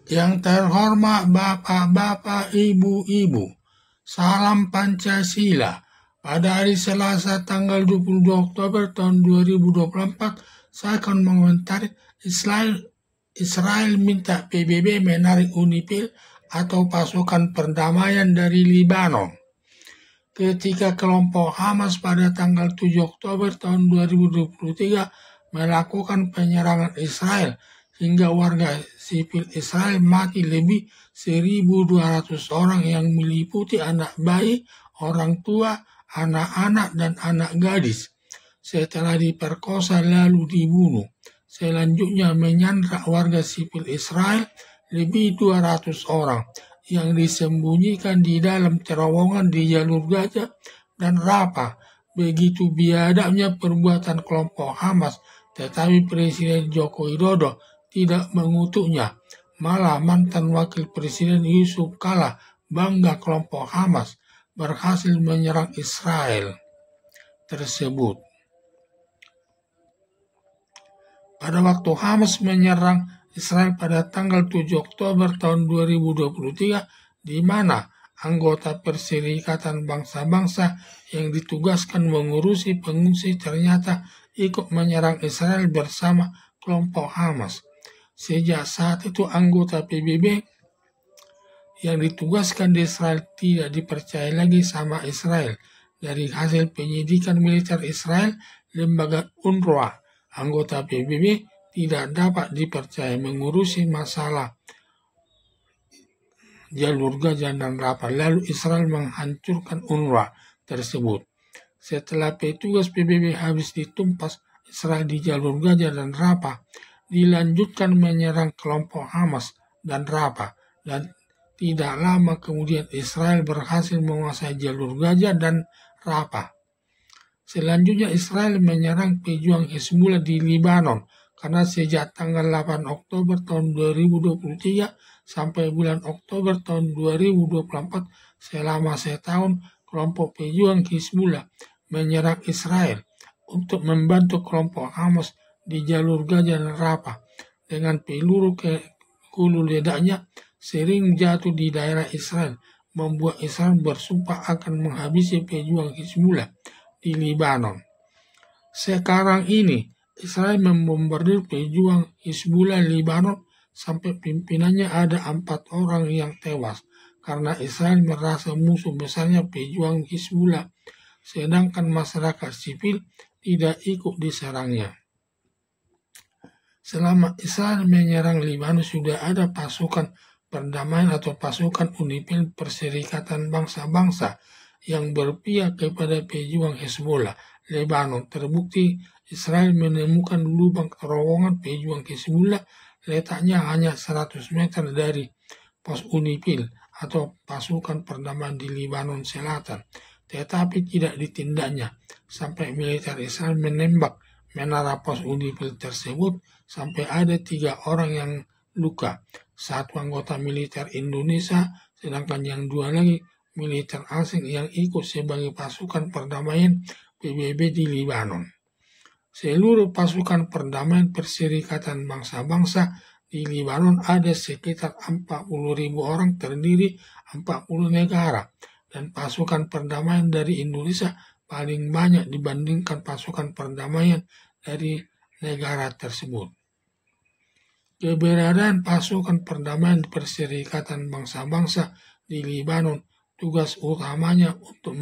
Yang terhormat Bapak-Bapak, Ibu-Ibu, salam Pancasila. Pada hari Selasa tanggal 22 Oktober tahun 2024, saya akan mengomentari Israel minta PBB menarik UNIFIL atau pasukan perdamaian dari Libanon. Ketika kelompok Hamas pada tanggal 7 Oktober tahun 2023 melakukan penyerangan Israel hingga warga sipil Israel mati lebih 1.200 orang yang meliputi anak bayi, orang tua, anak-anak, dan anak gadis. Setelah diperkosa lalu dibunuh. Selanjutnya menyandra warga sipil Israel lebih 200 orang yang disembunyikan di dalam terowongan di jalur Gaza dan Rafah. Begitu biadabnya perbuatan kelompok Hamas, tetapi Presiden Joko Widodo tidak mengutuknya. Malah mantan Wakil Presiden Yusuf Kala bangga kelompok Hamas berhasil menyerang Israel tersebut. Pada waktu Hamas menyerang Israel pada tanggal 7 Oktober tahun 2023, di mana anggota Perserikatan Bangsa-Bangsa yang ditugaskan mengurusi pengungsi ternyata ikut menyerang Israel bersama kelompok Hamas. Sejak saat itu anggota PBB yang ditugaskan di Israel tidak dipercaya lagi sama Israel. Dari hasil penyidikan militer Israel, lembaga UNRWA, anggota PBB tidak dapat dipercaya mengurusi masalah jalur Gaza dan Rafah. Lalu Israel menghancurkan UNRWA tersebut. Setelah petugas PBB habis ditumpas Israel di jalur Gaza dan Rafah, dilanjutkan menyerang kelompok Hamas dan Rafah, dan tidak lama kemudian Israel berhasil menguasai jalur Gaza dan Rafah. Selanjutnya Israel menyerang pejuang Hezbollah di Libanon, karena sejak tanggal 8 Oktober tahun 2023 sampai bulan Oktober tahun 2024, selama setahun kelompok pejuang Hezbollah menyerang Israel untuk membantu kelompok Hamas di jalur Gaza dan Rafah. Dengan peluru ke hulu ledaknya sering jatuh di daerah Israel, membuat Israel bersumpah akan menghabisi pejuang Hezbollah di Libanon. Sekarang ini Israel membombardir pejuang Hezbollah Libanon sampai pimpinannya ada 4 orang yang tewas karena Israel merasa musuh besarnya pejuang Hezbollah, sedangkan masyarakat sipil tidak ikut diserangnya. Selama Israel menyerang Libanon sudah ada pasukan perdamaian atau pasukan UNIFIL Perserikatan Bangsa-Bangsa yang berpihak kepada pejuang Hezbollah Lebanon. Terbukti Israel menemukan lubang terowongan pejuang Hezbollah letaknya hanya 100 meter dari pos UNIFIL atau pasukan perdamaian di Libanon Selatan, tetapi tidak ditindaknya sampai militer Israel menembak menara pos UNIFIL tersebut sampai ada 3 orang yang luka, 1 anggota militer Indonesia, sedangkan yang 2 lagi militer asing yang ikut sebagai pasukan perdamaian PBB di Libanon. Seluruh pasukan perdamaian Perserikatan Bangsa-Bangsa di Libanon ada sekitar 40.000 orang terdiri 40 negara, dan pasukan perdamaian dari Indonesia paling banyak dibandingkan pasukan perdamaian dari negara tersebut. Keberadaan pasukan perdamaian Perserikatan Bangsa-Bangsa di Libanon tugas utamanya untuk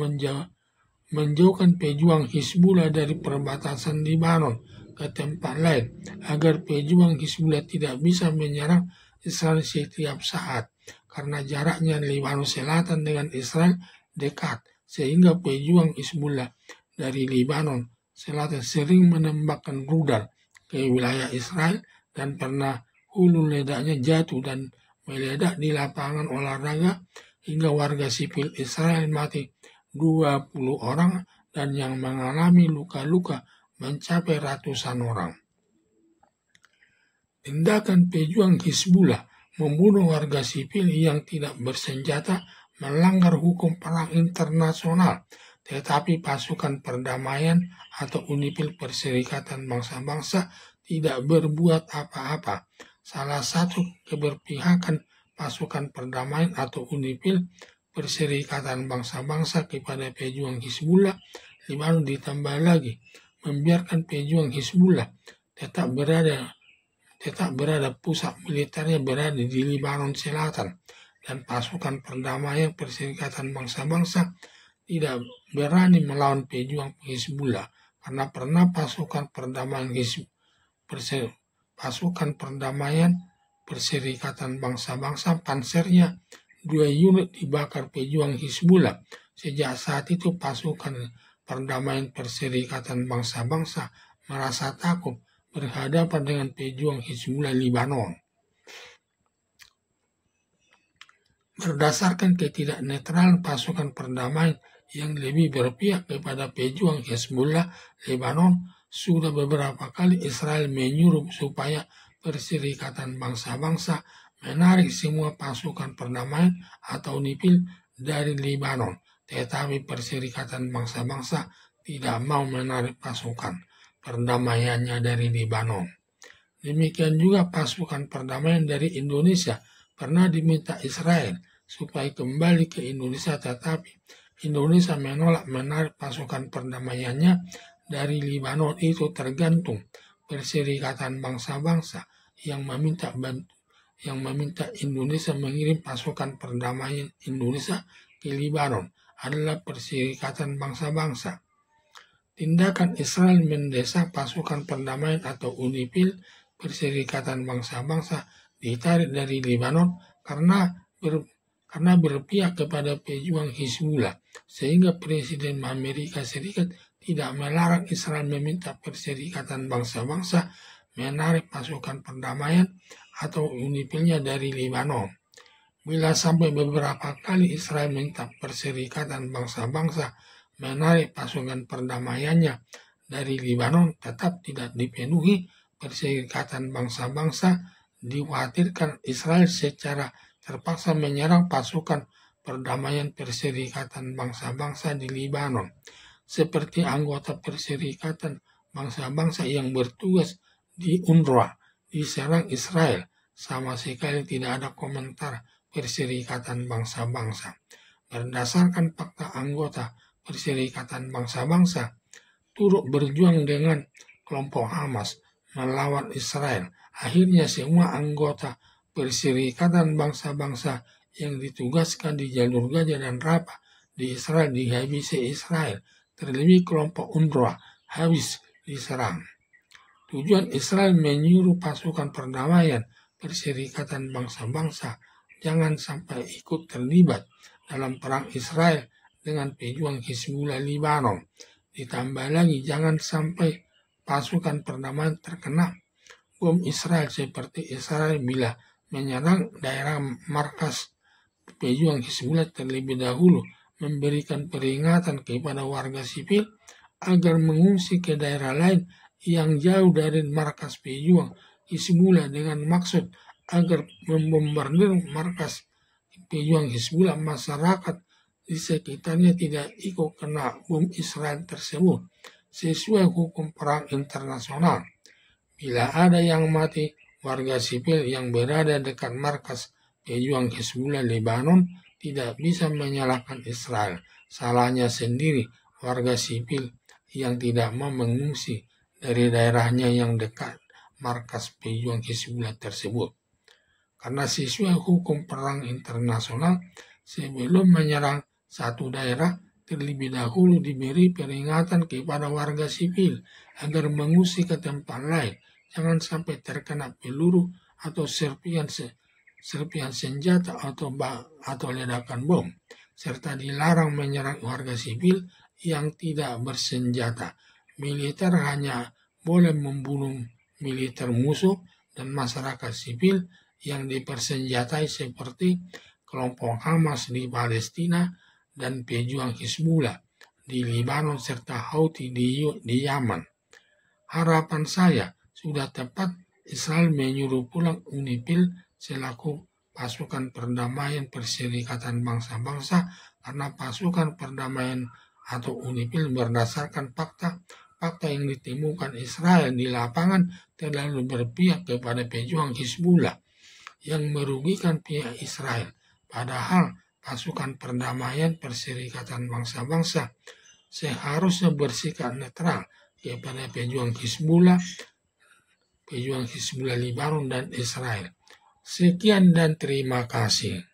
menjauhkan pejuang Hezbollah dari perbatasan Libanon ke tempat lain agar pejuang Hezbollah tidak bisa menyerang Israel setiap saat, karena jaraknya Libanon Selatan dengan Israel dekat, sehingga pejuang Hezbollah dari Libanon Selatan sering menembakkan rudal ke wilayah Israel dan pernah hulu ledaknya jatuh dan meledak di lapangan olahraga hingga warga sipil Israel mati 20 orang dan yang mengalami luka-luka mencapai ratusan orang. Tindakan pejuang Hezbollah membunuh warga sipil yang tidak bersenjata melanggar hukum perang internasional, tetapi pasukan perdamaian atau UNIFIL Perserikatan Bangsa-Bangsa tidak berbuat apa-apa. Salah satu keberpihakan pasukan perdamaian atau UNIFIL, Perserikatan Bangsa-Bangsa, kepada pejuang Hizbullah Lebanon ditambah lagi membiarkan pejuang Hizbullah tetap berada pusat militernya berada di Lebanon Selatan, dan pasukan perdamaian Perserikatan Bangsa-Bangsa tidak berani melawan pejuang Hizbullah karena pernah pasukan perdamaian Perserikatan Bangsa-Bangsa pansernya 2 unit dibakar pejuang Hizbullah. Sejak saat itu pasukan perdamaian Perserikatan Bangsa-Bangsa merasa takut berhadapan dengan pejuang Hizbullah Lebanon. Berdasarkan ketidaknetralan pasukan perdamaian yang lebih berpihak kepada pejuang Hizbullah Lebanon, sudah beberapa kali Israel menyuruh supaya Perserikatan Bangsa-Bangsa menarik semua pasukan perdamaian atau UNIFIL dari Lebanon, tetapi Perserikatan Bangsa-Bangsa tidak mau menarik pasukan perdamaiannya dari Lebanon. Demikian juga pasukan perdamaian dari Indonesia pernah diminta Israel supaya kembali ke Indonesia, tetapi Indonesia menolak menarik pasukan perdamaiannya dari Lebanon. Itu tergantung Perserikatan Bangsa-Bangsa yang meminta Indonesia mengirim pasukan perdamaian Indonesia ke Lebanon adalah Perserikatan Bangsa-Bangsa. Tindakan Israel mendesak pasukan perdamaian atau UNIFIL Perserikatan Bangsa-Bangsa ditarik dari Lebanon karena berpihak kepada pejuang Hizbullah, sehingga Presiden Amerika Serikat tidak melarang Israel meminta Perserikatan Bangsa-Bangsa menarik pasukan perdamaian atau UNIFIL-nya dari Lebanon. Bila sampai beberapa kali Israel minta Perserikatan Bangsa-Bangsa menarik pasukan perdamaiannya dari Lebanon tetap tidak dipenuhi, Perserikatan Bangsa-Bangsa dikhawatirkan Israel secara terpaksa menyerang pasukan perdamaian Perserikatan Bangsa-Bangsa di Lebanon. Seperti anggota Perserikatan Bangsa-Bangsa yang bertugas di UNRWA diserang Israel, sama sekali tidak ada komentar Perserikatan Bangsa-Bangsa. Berdasarkan fakta, anggota Perserikatan Bangsa-Bangsa turut berjuang dengan kelompok Hamas melawan Israel. Akhirnya semua anggota Perserikatan Bangsa-Bangsa yang ditugaskan di jalur Gaza dan Rafah di Israel dihabisi Israel. Terlebih kelompok UNRWA habis diserang. Tujuan Israel menyuruh pasukan perdamaian Perserikatan Bangsa-Bangsa jangan sampai ikut terlibat dalam perang Israel dengan pejuang Hizbullah Lebanon. Ditambah lagi jangan sampai pasukan perdamaian terkena bom Israel, seperti Israel bila menyerang daerah markas pejuang Hizbullah terlebih dahulu memberikan peringatan kepada warga sipil agar mengungsi ke daerah lain yang jauh dari markas pejuang Hizbullah dengan maksud agar membombardir markas pejuang Hizbullah. Masyarakat di sekitarnya tidak ikut kena bom Israel tersebut sesuai hukum perang internasional. Bila ada yang mati, warga sipil yang berada dekat markas pejuang Hizbullah Lebanon tidak bisa menyalahkan Israel. Salahnya sendiri warga sipil yang tidak mau mengungsi dari daerahnya yang dekat markas pejuang Hizbullah tersebut. Karena sesuai hukum perang internasional, sebelum menyerang satu daerah, terlebih dahulu diberi peringatan kepada warga sipil agar mengungsi ke tempat lain. Jangan sampai terkena peluru atau serpihan senjata atau ledakan bom, serta dilarang menyerang warga sipil yang tidak bersenjata. Militer hanya boleh membunuh militer musuh dan masyarakat sipil yang dipersenjatai seperti kelompok Hamas di Palestina dan pejuang Hizbullah di Lebanon serta Houthi di Yaman. Harapan saya sudah tepat Israel menyuruh pulang UNIFIL selaku pasukan perdamaian Perserikatan Bangsa-Bangsa, karena pasukan perdamaian atau UNIFIL berdasarkan fakta fakta yang ditemukan Israel di lapangan terlalu berpihak kepada pejuang Hizbullah yang merugikan pihak Israel. Padahal pasukan perdamaian Perserikatan Bangsa-Bangsa seharusnya bersikap netral kepada pejuang Hizbullah Lebanon dan Israel. Sekian dan terima kasih.